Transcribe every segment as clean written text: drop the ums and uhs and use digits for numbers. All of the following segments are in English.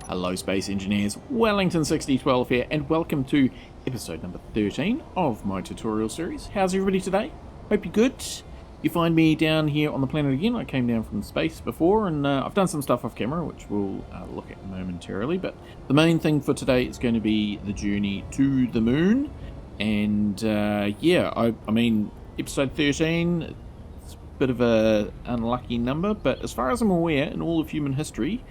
Hello Space Engineers, Wellington6012 here, and welcome to episode number 13 of my tutorial series. How's everybody today? Hope you're good. You find me down here on the planet again. I came down from space before, and I've done some stuff off camera, which we'll look at momentarily, but the main thing for today is going to be the journey to the moon. And yeah, I mean, episode 13, it's a bit of a unlucky number, but as far as I'm aware, in all of human history,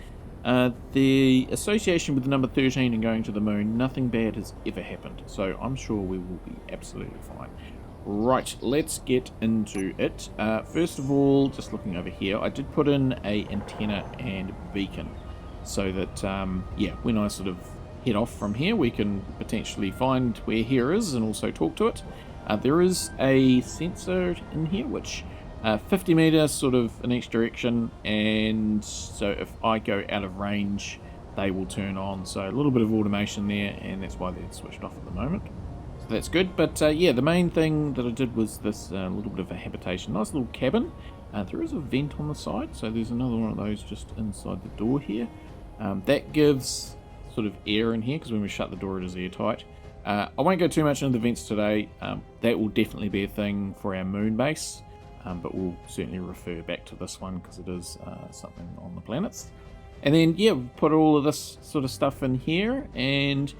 the association with the number 13 and going to the moon, nothing bad has ever happened. So I'm sure we will be absolutely fine. Right, let's get into it. First of all, just looking over here, I did put in a antenna and beacon so that, yeah, when I sort of head off from here, we can potentially find where here is and also talk to it. There is a sensor in here, which 50 meters sort of in each direction, and so if I go out of range, they will turn on. So a little bit of automation there, and that's why they're switched off at the moment. So that's good. But yeah, the main thing that I did was this little bit of a habitation, nice little cabin. There is a vent on the side, so there's another one of those just inside the door here. That gives sort of air in here, because when we shut the door it is airtight. I won't go too much into the vents today. That will definitely be a thing for our moon base. But we'll certainly refer back to this one because it is something on the planets. And then, yeah, we've put all of this sort of stuff in here, and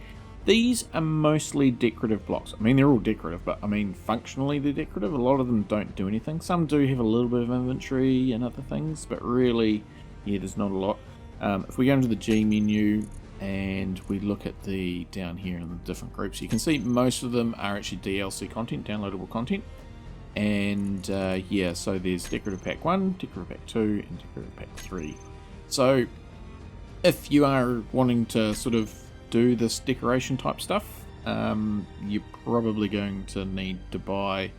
these are mostly decorative blocks. I mean, they're all decorative, but I mean, functionally they're decorative. A lot of them don't do anything. Some do have a little bit of inventory and other things, but really, yeah, there's not a lot. If we go into the G menu and we look at the down here in the different groups, you can see most of them are actually DLC content, downloadable content. And yeah, so there's Decorative Pack 1, Decorative Pack 2, and Decorative Pack 3. So if you are wanting to sort of do this decoration type stuff, you're probably going to need to buy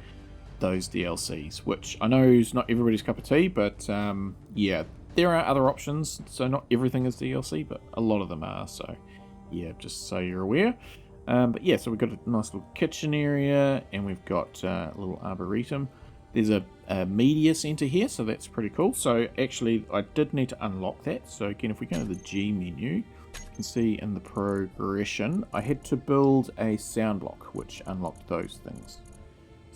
those DLCs, which I know is not everybody's cup of tea, but yeah, there are other options. So not everything is DLC, but a lot of them are. So yeah, just so you're aware. But yeah, so we've got a nice little kitchen area, and we've got a little arboretum. There's a media center here, so that's pretty cool. So actually, I did need to unlock that. So again, if we go to the G menu, you can see in the progression, I had to build a sound block, which unlocked those things.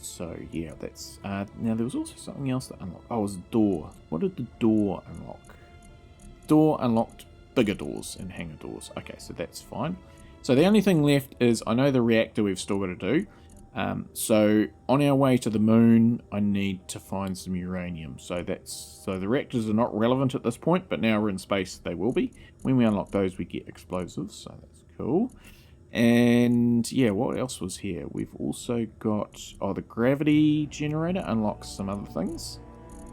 So yeah, that's... now there was also something else that unlocked. Oh, it was a door. What did the door unlock? Door unlocked bigger doors and hangar doors. Okay, so that's fine. So the only thing left is, I know the reactor we've still got to do. So on our way to the moon, I need to find some uranium. So the reactors are not relevant at this point, but now we're in space, they will be. When we unlock those, we get explosives, so that's cool. And yeah, what else was here? We've also got, the gravity generator unlocks some other things,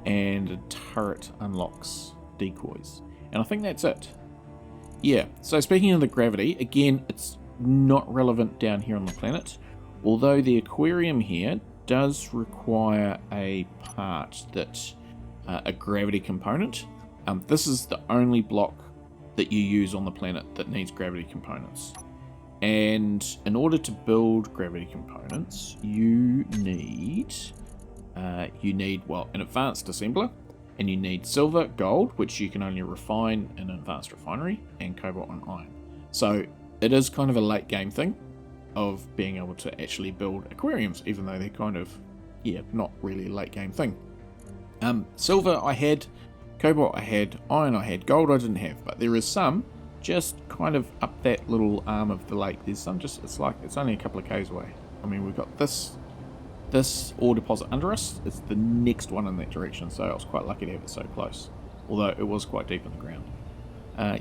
and a turret unlocks decoys. And I think that's it. Yeah, so speaking of the gravity, again, it's not relevant down here on the planet, although the aquarium here does require a part that, a gravity component. This is the only block that you use on the planet that needs gravity components. And in order to build gravity components, you need, well, an advanced assembler. And you need silver, gold, which you can only refine in an advanced refinery, and cobalt and iron. So it is kind of a late game thing of being able to actually build aquariums, even though they're kind of, yeah, not really a late game thing. Silver I had, cobalt I had, iron I had, gold I didn't have, but there is some just kind of up that little arm of the lake. There's some just, it's only a couple of k's away. I mean, we've got this ore deposit under us. It's the next one in that direction, so I was quite lucky to have it so close, although it was quite deep in the ground.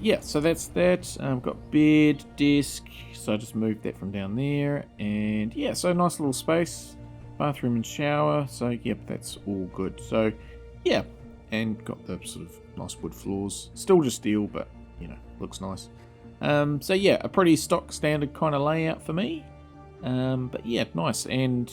Yeah, so that's that. I've got bed, desk, so I just moved that from down there, and yeah, so nice little space, bathroom and shower, so yep, that's all good. So yeah, and got the sort of nice wood floors, still just steel, but you know, looks nice. So yeah, a pretty stock standard kind of layout for me, but yeah, nice. And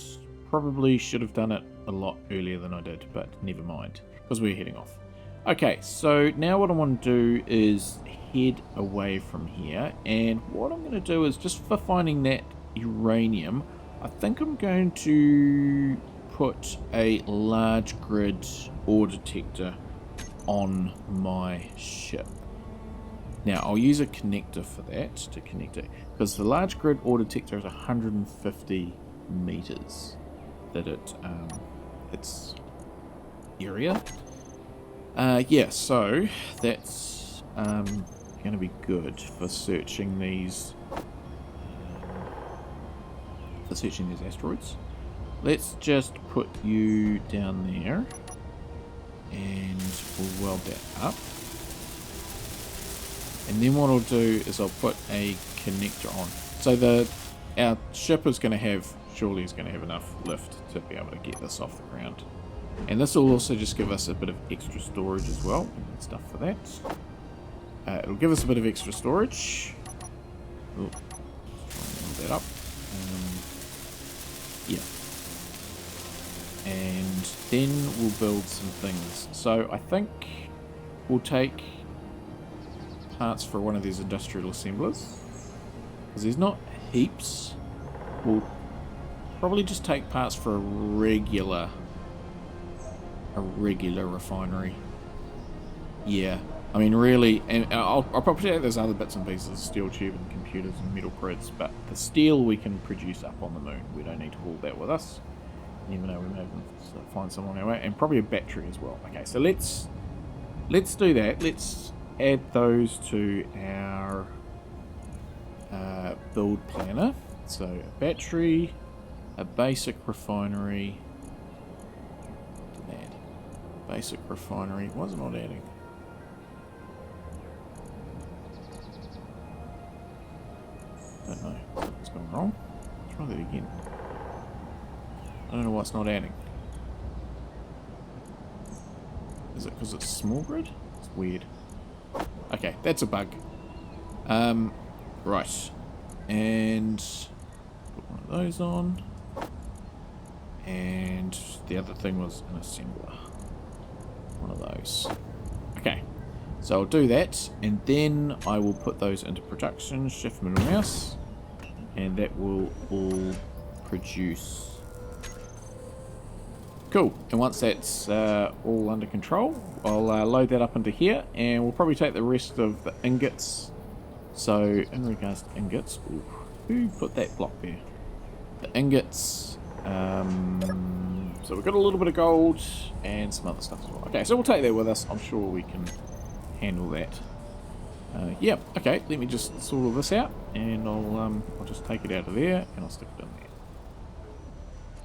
probably should have done it a lot earlier than I did, but never mind, because we're heading off. Okay, so now what I want to do is head away from here, and what I'm going to do is, just for finding that uranium, I think I'm going to put a large grid ore detector on my ship. Now, I'll use a connector for that to connect it, because the large grid ore detector is 150 meters that its area. Yeah, so that's going to be good for searching these asteroids. Let's just put you down there, and we'll weld that up. And then what I'll do is I'll put a connector on. So our ship is going to have, surely is going to have enough lift to be able to get this off the ground. And this will also just give us a bit of extra storage as well. We need stuff for that. It'll give us a bit of extra storage. Oh, let's try and build that up. Yeah. And then we'll build some things. So I think we'll take parts for one of these industrial assemblers, because there's not heaps. We'll probably just take parts for a regular refinery. Yeah, I mean really, and I'll probably take those other bits and pieces, steel tube and computers and metal grids, but the steel we can produce up on the moon. We don't need to haul that with us. You never know, we may have to find someone on our way, and probably a battery as well. Okay, so let's do that. Let's add those to our build planner. So a battery, a basic refinery, add basic refinery. Why is it not adding? Don't know what's going wrong. Let's try that again. I don't know why it's not adding. Is it because it's small grid? It's weird. Okay, that's a bug. Right. And put one of those on. And the other thing was an assembler. One of those. Okay. So I'll do that, and then I will put those into production, shift middle mouse, and that will all produce. Cool, and once that's all under control, I'll load that up into here, and we'll probably take the rest of the ingots. So, in regards to ingots, ooh, who put that block there? The ingots, so we've got a little bit of gold and some other stuff as well. Okay, so we'll take that with us. I'm sure we can handle that. Yeah, okay, let me just sort all this out, and I'll just take it out of there, and I'll stick it in there.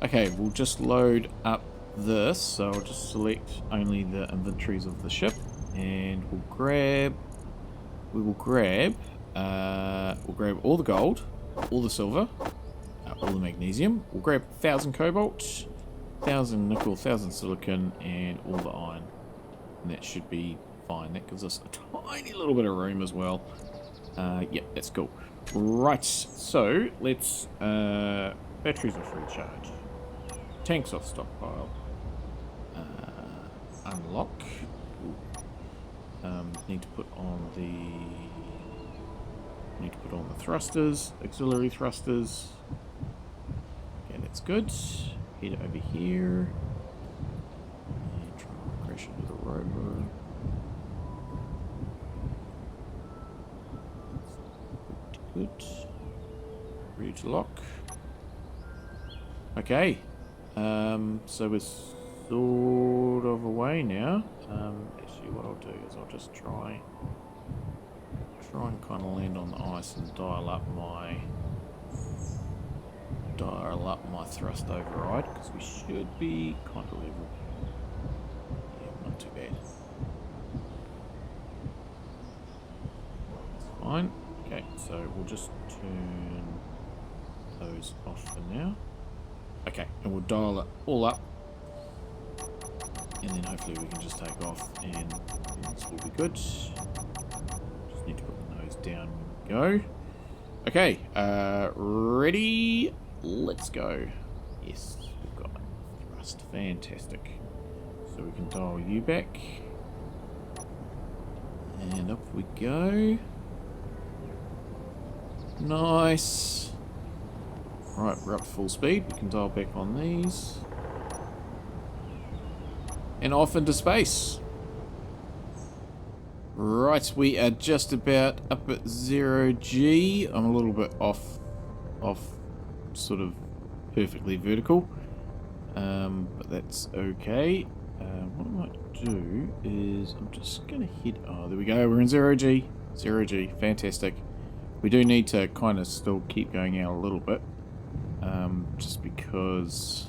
Okay, we'll just load up this, so I'll just select only the inventories of the ship, and we'll grab all the gold, all the silver, all the magnesium. We'll grab 1,000 cobalt, 1,000 nickel, 1,000 silicon, and all the iron, and that should be fine. That gives us a tiny little bit of room as well. Yep, that's cool. Right, so let's batteries are free charge. Tanks off stockpile. Unlock. Need to put on the thrusters, auxiliary thrusters. Okay, that's good. Head over here. And try and crash into the rover. Good. Ready to lock. Okay. So we're sort of away now. Actually, what I'll do is I'll just try and kind of land on the ice and dial up my thrust override, because we should be kind of level. Yeah, not too bad. That's fine. Okay, so we'll just turn those off for now. Okay, and we'll dial it all up, and then hopefully we can just take off, and this will be good. Just need to put the nose down when we go. Okay, ready? Let's go. Yes, we've got thrust. Fantastic. So we can dial you back, and up we go. Nice. Right, we're up to full speed. We can dial back on these. And off into space. Right, we are just about up at 0G. I'm a little bit off sort of perfectly vertical, but that's okay. What I might do is I'm just going to hit... Oh, there we go. We're in 0G. 0G. Fantastic. We do need to kind of still keep going out a little bit, just because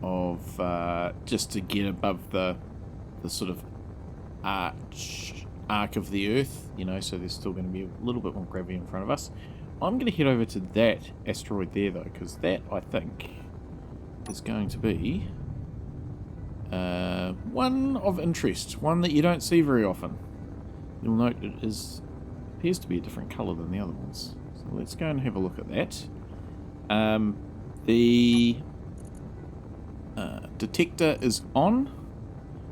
of just to get above the sort of arc of the Earth, you know, so there's still going to be a little bit more gravity in front of us. I'm going to head over to that asteroid there, though, because that, I think, is going to be one of interest, one that you don't see very often. You'll note it appears to be a different colour than the other ones. So let's go and have a look at that. The detector is on.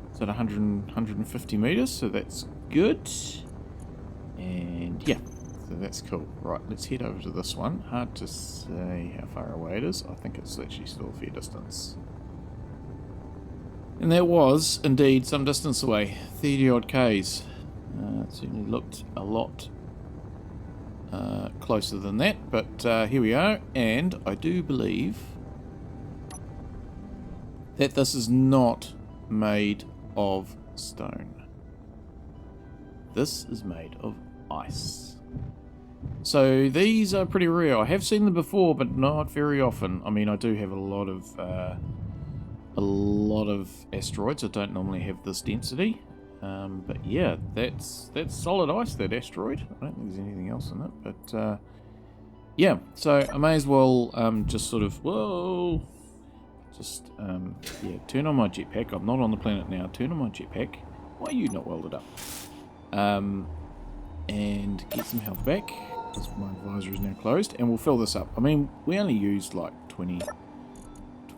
It's at 150 meters, so that's good. And yeah, so that's cool. Right, let's head over to this one. Hard to say how far away it is. I think it's actually still a fair distance. And that was indeed some distance away, 30 odd Ks. It certainly looked a lot closer than that, but here we are, and I do believe that this is not made of stone. This is made of ice. So these are pretty rare. I have seen them before, but not very often. I mean, I do have a lot of asteroids that don't normally have this density. But yeah, that's solid ice, that asteroid. I don't think there's anything else in it, but yeah, so I may as well just sort of, whoa, just yeah, turn on my jetpack. I'm not on the planet now. Turn on my jetpack. Why are you not welded up? And get some health back, because my visor is now closed, and we'll fill this up. I mean, we only used like 20%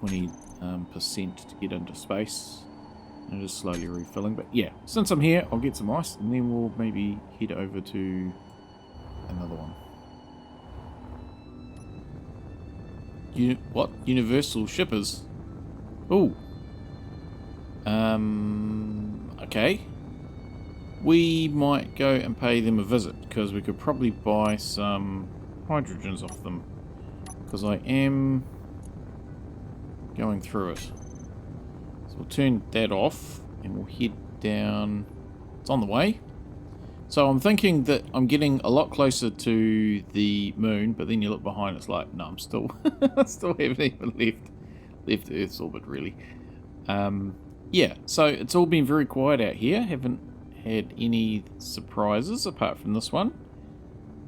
to get into space. And just slowly refilling, but yeah, since I'm here, I'll get some ice, and then we'll maybe head over to another one. What? Universal Shippers? Oh. Okay. We might go and pay them a visit, because we could probably buy some hydrogens off them, because I am going through it. We'll turn that off and we'll head down. It's on the way. So I'm thinking that I'm getting a lot closer to the moon, but then you look behind, it's like, no, I'm still I still haven't even left Earth's orbit, really. Yeah, so it's all been very quiet out here. Haven't had any surprises apart from this one.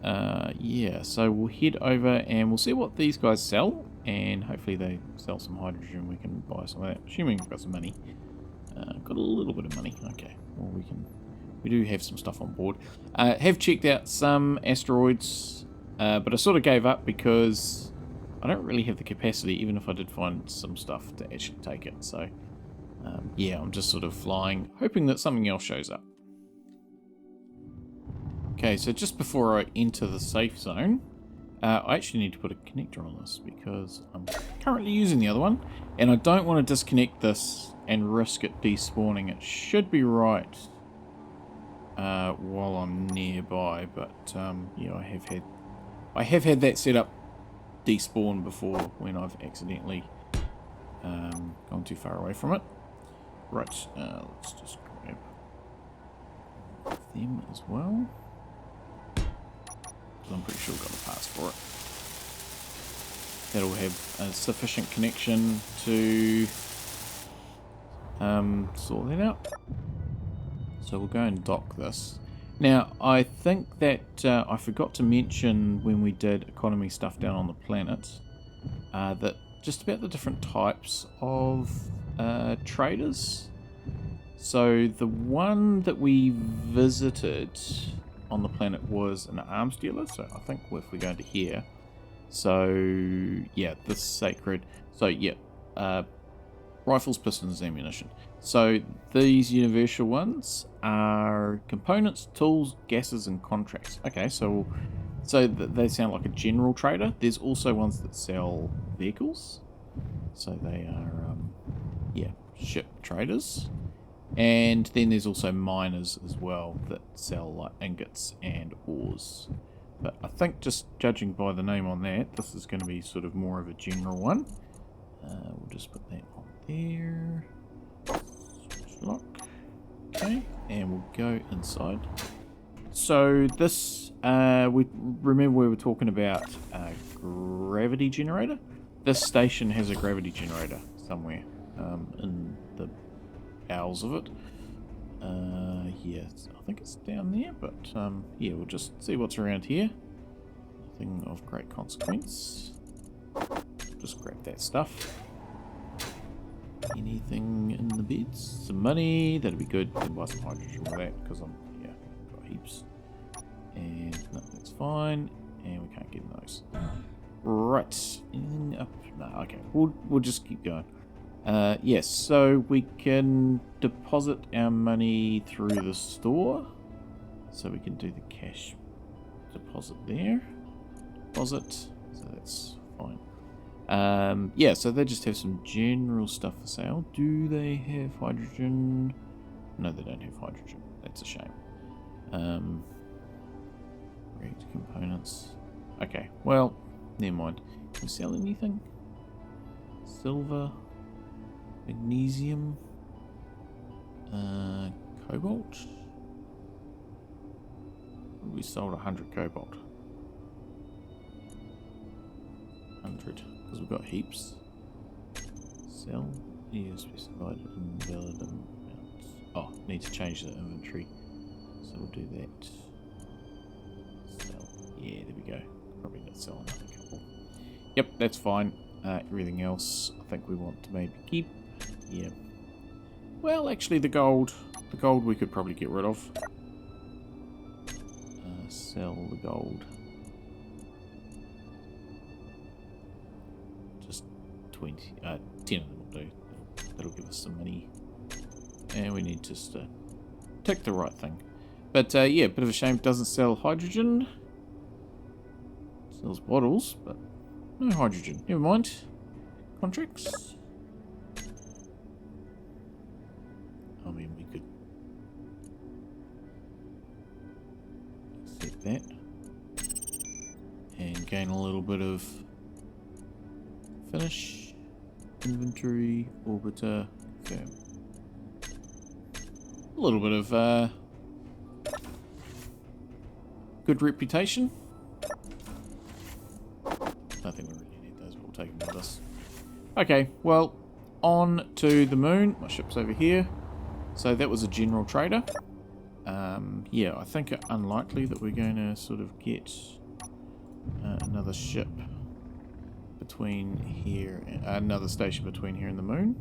Yeah, so we'll head over and we'll see what these guys sell. And hopefully they sell some hydrogen. We can buy some of that. Assuming we've got some money. Got a little bit of money. Okay. Well, we do have some stuff on board. Have checked out some asteroids, but I sort of gave up because I don't really have the capacity, even if I did find some stuff to actually take it. So, yeah, I'm just sort of flying, hoping that something else shows up. Okay, so just before I enter the safe zone, I actually need to put a connector on this because I'm currently using the other one, and I don't want to disconnect this and risk it despawning. It should be right while I'm nearby, but yeah, I have had that set up despawn before when I've accidentally gone too far away from it. Right, let's just grab them as well. I'm pretty sure I've got the parts for it. That'll have a sufficient connection to sort that out. So we'll go and dock this. Now, I think that I forgot to mention when we did economy stuff down on the planet that just about the different types of traders. So the one that we visited on the planet was an arms dealer, so I think if we go into here, so yeah, this sacred, so yeah, rifles, pistons, ammunition. So these universal ones are components, tools, gases, and contracts. Okay, so they sound like a general trader. There's also ones that sell vehicles, so they are yeah, ship traders. And then there's also miners as well that sell like ingots and ores. But I think just judging by the name on that, this is going to be sort of more of a general one. We'll just put that on there. Switch lock. Okay, and we'll go inside. So this, we were talking about a gravity generator. This station has a gravity generator somewhere in the bowels of it. Yeah, I think it's down there, but yeah, we'll just see what's around here. Nothing of great consequence. Just grab that stuff. Anything in the beds? Some money, that'd be good. Then buy some hydrogen with that, because I'm, yeah, got heaps. And no, that's fine. And we can't get in those. Right. Anything up? No, okay. We'll just keep going. Yes, so we can deposit our money through the store. So we can do the cash deposit there. Deposit. So that's fine. Yeah, so they just have some general stuff for sale. Do they have hydrogen? No, they don't have hydrogen. That's a shame. Great components. Okay, well, never mind. Can we sell anything? Silver, magnesium, cobalt. We sold 100 cobalt. 100, because we've got heaps. Sell. Yeah, specified invalid amounts. Oh, need to change the inventory. So we'll do that. Sell. Yeah, there we go. Probably not sell another couple. Yep, that's fine. Everything else, I think we want to maybe keep. Yeah. Well, actually, the gold we could probably get rid of. Sell the gold. Just 10 of them will do. That'll give us some money. And we need just to tick the right thing. But yeah, bit of a shame it doesn't sell hydrogen. Sells bottles, but no hydrogen. Never mind. Contracts. I mean, we could accept that and gain a little bit of finish, inventory, orbiter, okay. A little bit of good reputation. I think we really need those, but we'll take them with us. Okay, well, on to the moon. My ship's over here. So that was a general trader. Yeah, I think it's unlikely that we're going to sort of get another ship between here, another station between here and the moon.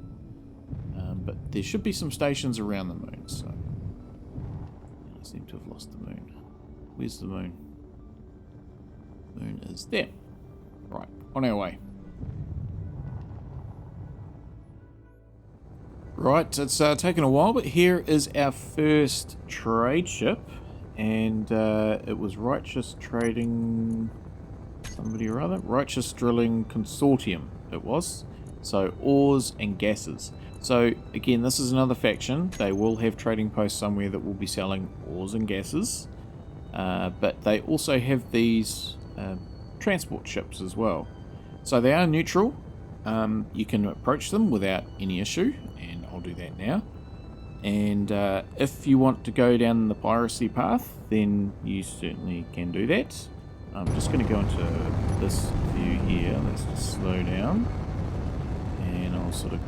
But there should be some stations around the moon, so I seem to have lost the moon. Where's the moon? Moon is there. Right, on our way. Right, it's taken a while, but here is our first trade ship, and it was Righteous Trading somebody or other. Righteous Drilling Consortium it was. So ores and gases. So again, this is another faction. They will have trading posts somewhere that will be selling ores and gases, but they also have these transport ships as well. So they are neutral. You can approach them without any issue, and I'll do that now. And if you want to go down the piracy path, then you certainly can do that. I'm just going to go into this view here. Let's just slow down, and I'll sort of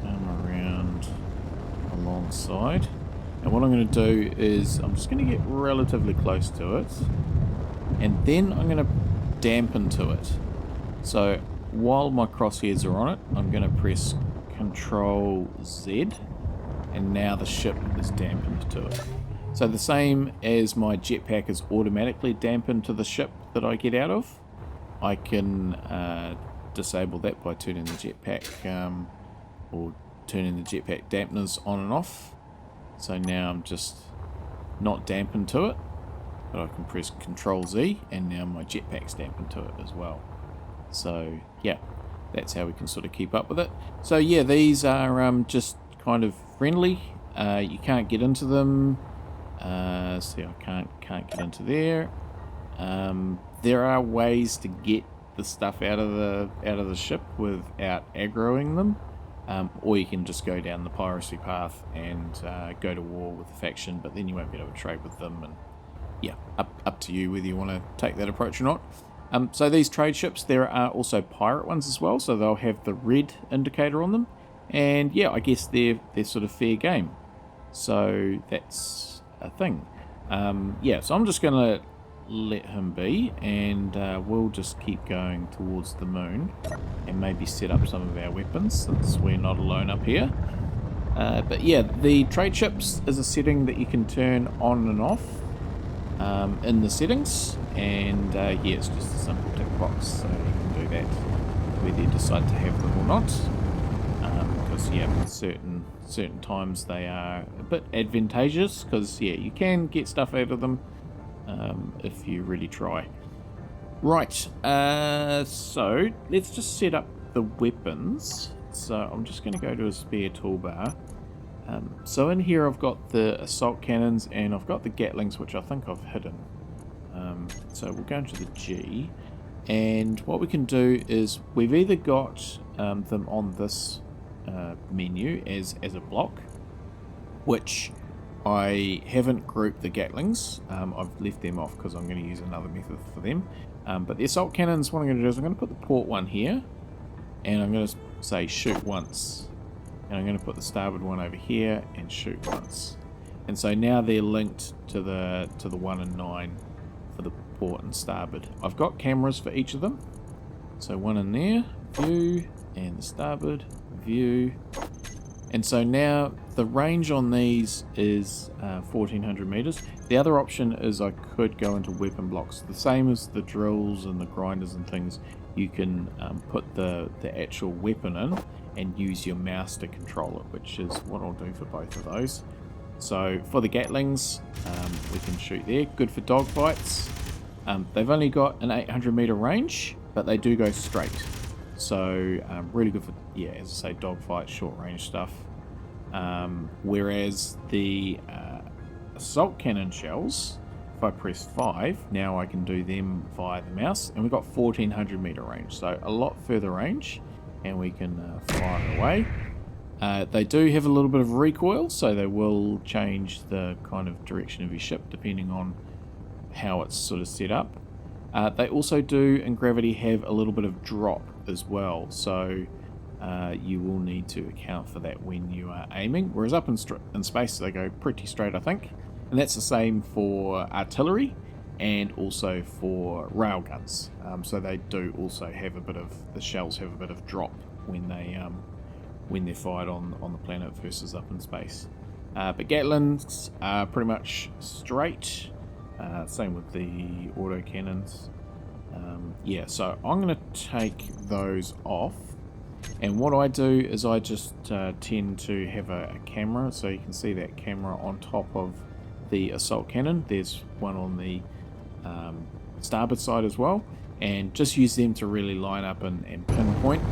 come around alongside. And what I'm going to do is I'm just going to get relatively close to it, and then I'm going to dampen to it. So while my crosshairs are on it, I'm going to press Control Z, and now the ship is dampened to it. So the same as my jetpack is automatically dampened to the ship that I get out of, I can disable that by turning the jetpack or turning the jetpack dampeners on and off. So now I'm just not dampened to it, but I can press Control Z, and now my jetpack's dampened to it as well. So yeah, that's how we can sort of keep up with it. So yeah, these are just kind of friendly. You can't get into them. See, I can't get into there. There are ways to get the stuff out of the ship without aggroing them, or you can just go down the piracy path and go to war with the faction, but then you won't be able to trade with them. And yeah, up to you whether you want to take that approach or not. So these trade ships, there are also pirate ones as well, so they'll have the red indicator on them, and yeah, I guess they're sort of fair game. So that's a thing. Yeah, so I'm just gonna let him be, and we'll just keep going towards the moon and maybe set up some of our weapons since we're not alone up here. But yeah, the trade ships is a setting that you can turn on and off in the settings, and yeah, it's just a simple tick box, so you can do that whether you decide to have them or not, because yeah, certain times they are a bit advantageous, because yeah, you can get stuff out of them if you really try. Right, so let's just set up the weapons. So I'm just going to go to a spare toolbar. So in here I've got the assault cannons and I've got the Gatlings, which I think I've hidden. So we'll go into the G, and what we can do is we've either got them on this menu as a block, which I haven't grouped the Gatlings. I've left them off because I'm going to use another method for them. But the assault cannons, what I'm going to do is I'm going to put the port one here, and I'm going to say shoot once. And I'm going to put the starboard one over here and shoot once. And so now they're linked to the 1 and 9 for the port and starboard. I've got cameras for each of them. So one in there, view, and the starboard, view. And so now the range on these is 1400 meters. The other option is I could go into weapon blocks. The same as the drills and the grinders and things, you can put the actual weapon in and use your mouse to control it, which is what I'll do for both of those. So for the Gatlings, we can shoot there. Good for dogfights. They've only got an 800 meter range, but they do go straight. So really good for, yeah, as I say, dogfight, short range stuff. Whereas the assault cannon shells, if I press 5, now I can do them via the mouse, and we've got 1400 meter range, so a lot further range, and we can fire away. They do have a little bit of recoil, so they will change the kind of direction of your ship depending on how it's sort of set up. They also do in gravity have a little bit of drop as well, so you will need to account for that when you are aiming, whereas up in space they go pretty straight, I think. And that's the same for artillery and also for railguns. So they do also have a bit of, the shells have a bit of drop when they're fired on the planet versus up in space. But Gatlings are pretty much straight. Same with the auto cannons. Yeah, so I'm going to take those off. And what I do is I just tend to have a camera, so you can see that camera on top of the assault cannon. There's one on the starboard side as well, and just use them to really line up and pinpoint,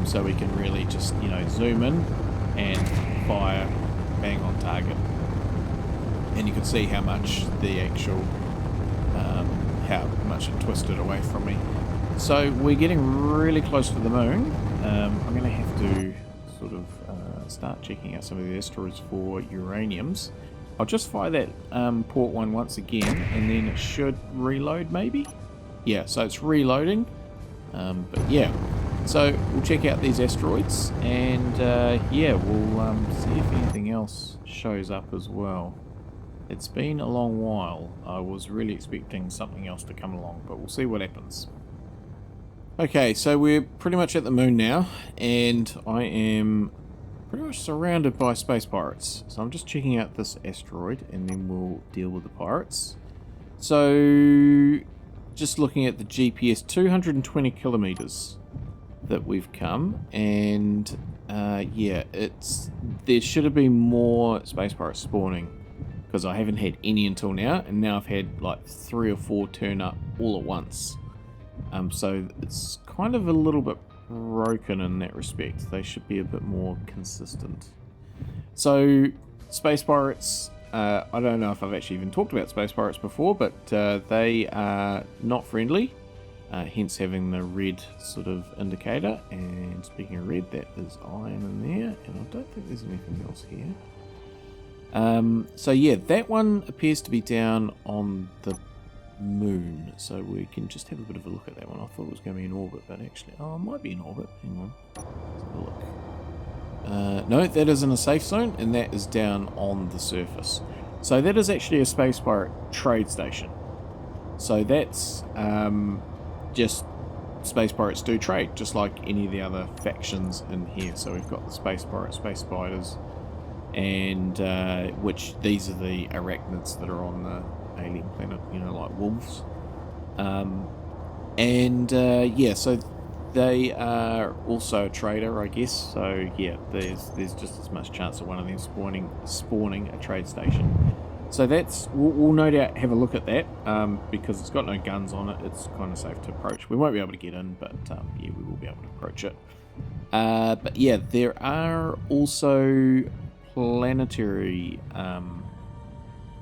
so we can really just, you know, zoom in and fire bang on target. And you can see how much the actual how much it twisted away from me. So we're getting really close to the moon. I'm going to have to sort of start checking out some of the asteroids for uraniums. I'll just fire that port one once again, and then it should reload maybe? Yeah, so it's reloading. But yeah, so we'll check out these asteroids, and yeah, we'll see if anything else shows up as well. It's been a long while. I was really expecting something else to come along, but we'll see what happens. Okay, so we're pretty much at the moon now, and I am pretty much surrounded by space pirates. So I'm just checking out this asteroid, and then we'll deal with the pirates. So, just looking at the GPS, 220 kilometers that we've come, and yeah, there should have been more space pirates spawning, because I haven't had any until now, and now I've had like 3 or 4 turn up all at once. So it's kind of a little bit broken in that respect. They should be a bit more consistent. So space pirates, I don't know if I've actually even talked about space pirates before, but they are not friendly, hence having the red sort of indicator. And speaking of red, that is iron in there, and I don't think there's anything else here. So yeah, that one appears to be down on the moon, so we can just have a bit of a look at that one. I thought it was going to be in orbit, but actually, oh, it might be in orbit. Hang on, let's have a look. No, that is in a safe zone, and that is down on the surface. So that is actually a space pirate trade station. So that's just space pirates do trade, just like any of the other factions in here. So we've got the space pirates, space spiders, and which these are the arachnids that are on the alien planet, you know, like wolves. Yeah, so they are also a trader, I guess. So yeah, there's just as much chance of one of them spawning a trade station. So that's we'll no doubt have a look at that, because it's got no guns on it. It's kind of safe to approach. We won't be able to get in, but yeah, we will be able to approach it. But yeah, there are also planetary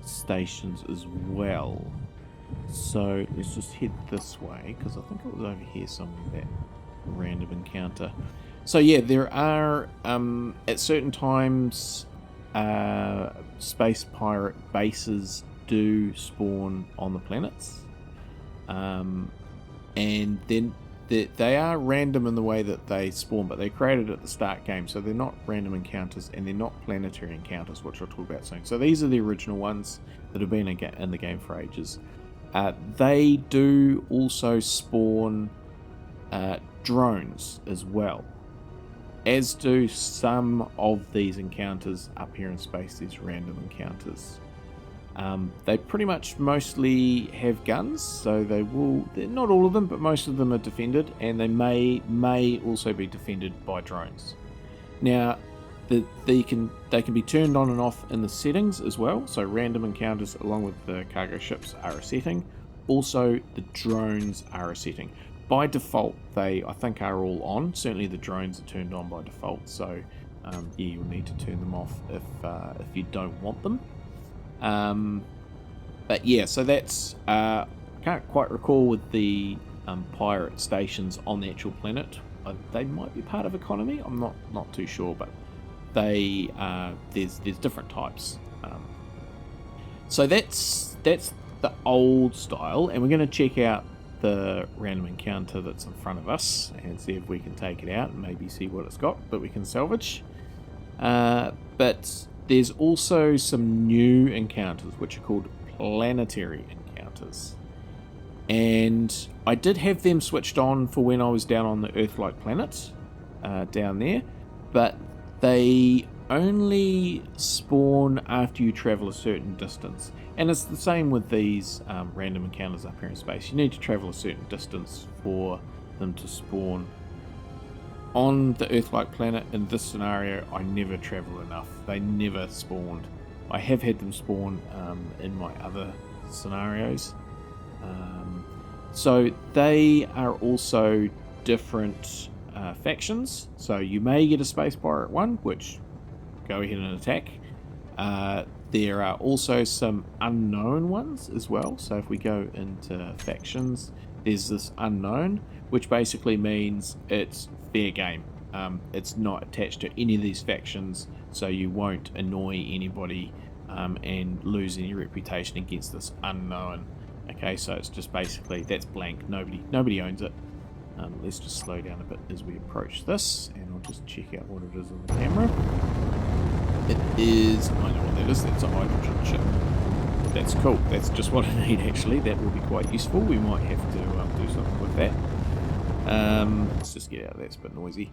stations as well. So let's just head this way, because I think it was over here somewhere, that random encounter. So yeah, there are at certain times space pirate bases do spawn on the planets, and then they are random in the way that they spawn, but they're created at the start game, so they're not random encounters, and they're not planetary encounters, which I'll talk about soon. So these are the original ones that have been in the game for ages. They do also spawn drones as well, as do some of these encounters up here in space, these random encounters. They pretty much mostly have guns, so they're not all of them, but most of them are defended, and they may also be defended by drones. Now, they can be turned on and off in the settings as well, so random encounters along with the cargo ships are a setting. Also, the drones are a setting. By default, they, I think, are all on. Certainly the drones are turned on by default, so yeah, you'll need to turn them off if you don't want them. But yeah, so that's I can't quite recall with the pirate stations on the actual planet. They might be part of economy. I'm not too sure, but they there's different types. So that's the old style, and we're going to check out the random encounter that's in front of us and see if we can take it out and maybe see what it's got that we can salvage. But there's also some new encounters which are called planetary encounters, and I did have them switched on for when I was down on the Earth-like planet down there, but they only spawn after you travel a certain distance. And it's the same with these random encounters up here in space. You need to travel a certain distance for them to spawn. On the Earth-like planet, in this scenario, I never travel enough. They never spawned. I have had them spawn in my other scenarios. So they are also different factions. So you may get a space pirate one, which go ahead and attack. There are also some unknown ones as well. So if we go into factions, there's this unknown, which basically means it's fair game. It's not attached to any of these factions, so you won't annoy anybody and lose any reputation against this unknown. Okay, so it's just basically, that's blank. Nobody owns it. Let's just slow down a bit as we approach this, and I'll just check out what it is on the camera. It is, I know what that is, that's a hydrogen ship. That's cool, that's just what I need actually. That will be quite useful. We might have to do something with that. Let's just get out of that, it's a bit noisy.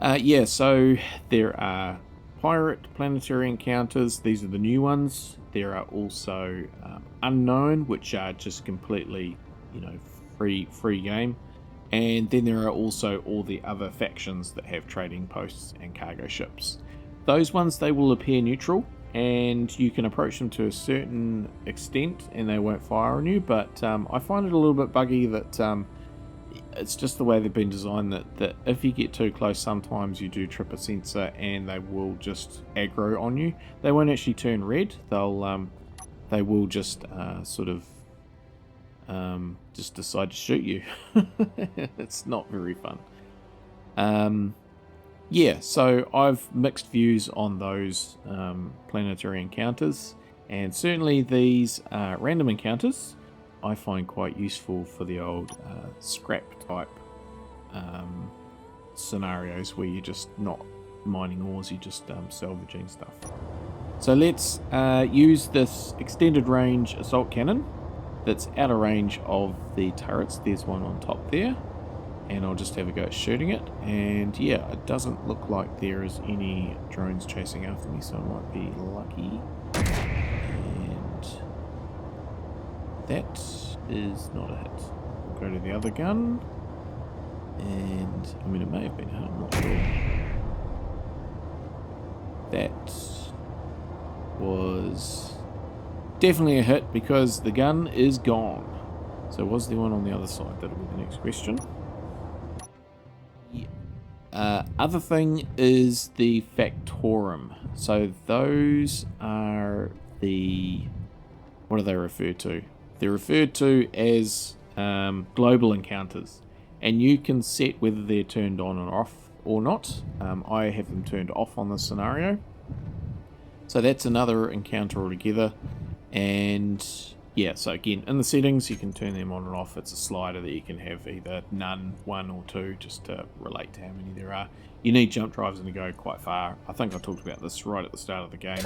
Yeah, so there are pirate planetary encounters, these are the new ones. There are also unknown, which are just completely, you know, free game. And then there are also all the other factions that have trading posts and cargo ships. Those ones, they will appear neutral, and you can approach them to a certain extent and they won't fire on you, but I find it a little bit buggy that it's just the way they've been designed that if you get too close, sometimes you do trip a sensor and they will just aggro on you. They won't actually turn red. They will just sort of just decide to shoot you. It's not very fun. Yeah, so I've mixed views on those planetary encounters, and certainly these random encounters I find quite useful for the old scrap type scenarios where you're just not mining ores, you're just salvaging stuff. So let's use this extended range assault cannon that's out of range of the turrets. There's one on top there, and I'll just have a go at shooting it. And yeah, it doesn't look like there is any drones chasing after me, so I might be lucky. And that is not a hit. We'll go to the other gun, and I mean, it may have been a hit, I'm not sure. That was definitely a hit because the gun is gone. So was there one on the other side? That'll be the next question. Yeah. Other thing is the Factorum. So those are the... what are they referred to? They're referred to as global encounters. And you can set whether they're turned on or off or not. I have them turned off on this scenario. So that's another encounter altogether. And yeah, so again, in the settings you can turn them on and off. It's a slider that you can have either none, 1 or 2, just to relate to how many there are. You need jump drives and to go quite far. I think I talked about this right at the start of the game.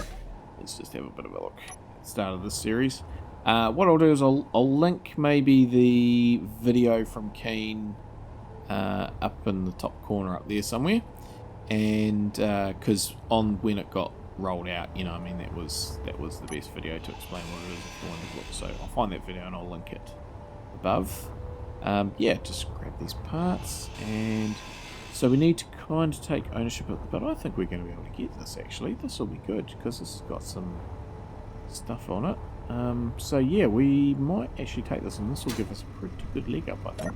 Let's just have a bit of a look at the start of this series. What I'll do is I'll link maybe the video from Keen up in the top corner up there somewhere, and because on when it got rolled out, you know, I mean, that was the best video to explain what it is if you want to look. So I'll find that video and I'll link it above. Yeah, just grab these parts, and so we need to kind of take ownership of it, but I think we're going to be able to get this. Actually, this will be good because this has got some stuff on it. So yeah, we might actually take this, and this will give us a pretty good leg up, I think.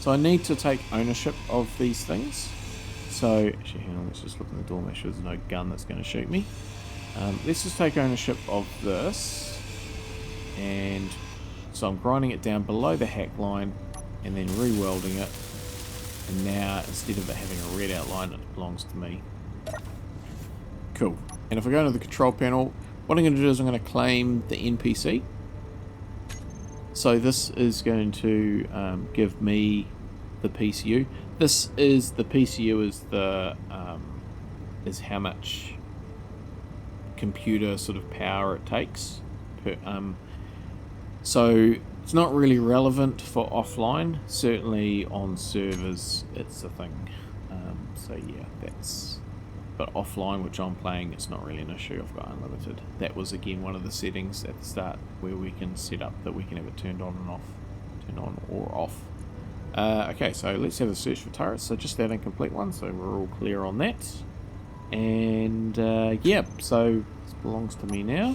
So I need to take ownership of these things. So actually, hang on, let's just look in the door, make sure there's no gun that's going to shoot me. Let's just take ownership of this, and so I'm grinding it down below the hack line and then re-welding it, and now instead of it having a red outline, it belongs to me. Cool. And if I go into the control panel, what I'm going to do is I'm going to claim the NPC. So this is going to give me the PCU. This is the PCU is the is how much computer sort of power it takes per, so it's not really relevant for offline. Certainly on servers it's a thing. So yeah, that's, but offline, which I'm playing, it's not really an issue. I've got unlimited. That was again one of the settings at the start where we can set up that we can have it turned on and off, turn on or off. Okay, so let's have a search for turrets. So just that incomplete one, so we're all clear on that. And yeah, so this belongs to me now.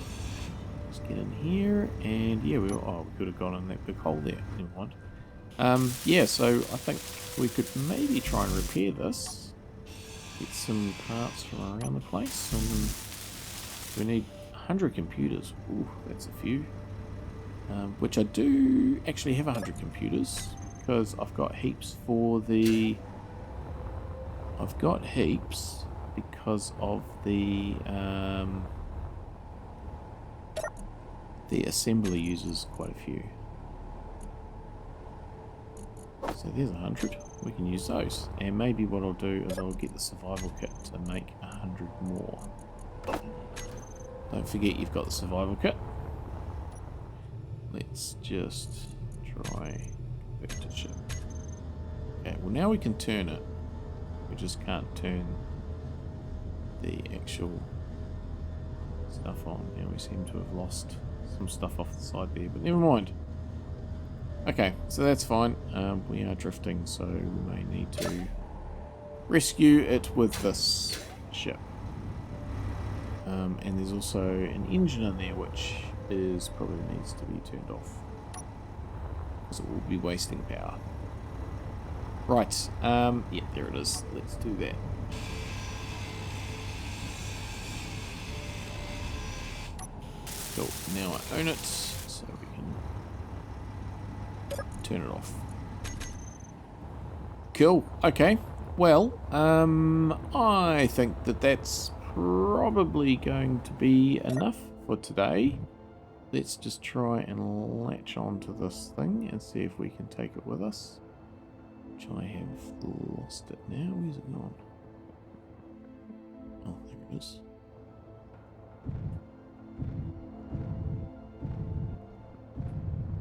Let's get in here, and yeah, we could have gone in that big hole there. Never mind. Yeah, so I think we could maybe try and repair this. Get some parts from around the place. We need 100 computers. Ooh, that's a few. Which I do actually have 100 computers, because I've got heaps for the... I've got heaps because of the assembly uses quite a few. So there's 100. We can use those. And maybe what I'll do is I'll get the survival kit to make 100 more. Don't forget you've got the survival kit. Let's just try back to ship. Okay, well now we can turn it. We just can't turn the actual stuff on. Now we seem to have lost some stuff off the side there, but never mind. Okay, so that's fine. We are drifting, so we may need to rescue it with this ship. And there's also an engine in there which is probably needs to be turned off, because it will be wasting power. Right, yeah, there it is. Let's do that. Cool, now I own it, so we can turn it off. Cool, okay. Well, I think that that's probably going to be enough for today. Let's just try and latch onto this thing and see if we can take it with us. Which I have lost it now. Where's it gone? Oh, there it is.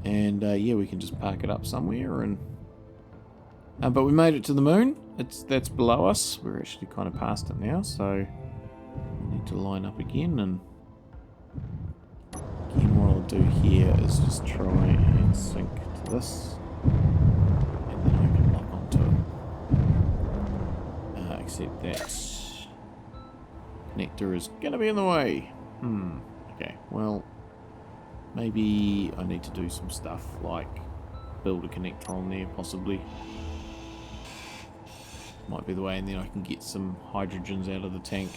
And yeah, we can just park it up somewhere. And but we made it to the moon. That's below us. We're actually kind of past it now, so we need to line up again. And again, what I'll do here is just try and sync to this, and then I can lock onto it. Except that connector is going to be in the way. Okay, well, maybe I need to do some stuff like build a connector on there, possibly. Might be the way, and then I can get some hydrogens out of the tank.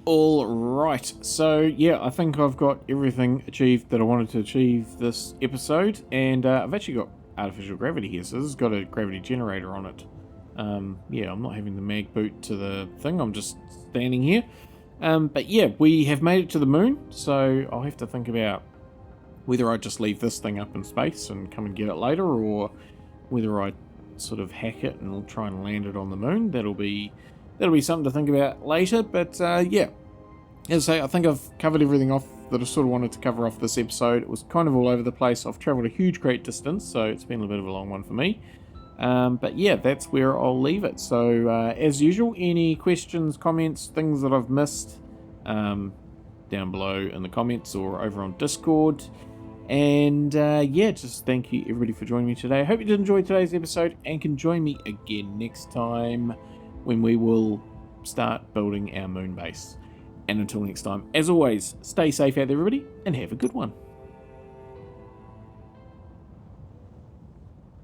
All right, so yeah, I think I've got everything achieved that I wanted to achieve this episode, and I've actually got artificial gravity here, so this has got a gravity generator on it. Yeah, I'm not having the mag boot to the thing, I'm just standing here. But yeah, we have made it to the moon, so I'll have to think about whether I just leave this thing up in space and come and get it later, or whether I sort of hack it and I'll try and land it on the moon. That'll be something to think about later. But yeah, as I say, I think I've covered everything off that I sort of wanted to cover off this episode. It was kind of all over the place. I've travelled a huge great distance, so it's been a bit of a long one for me. But yeah, that's where I'll leave it. So as usual, any questions, comments, things that I've missed, down below in the comments or over on Discord. And yeah, just thank you everybody for joining me today. I hope you did enjoy today's episode and can join me again next time when we will start building our moon base. And until next time, as always, stay safe out there everybody and have a good one.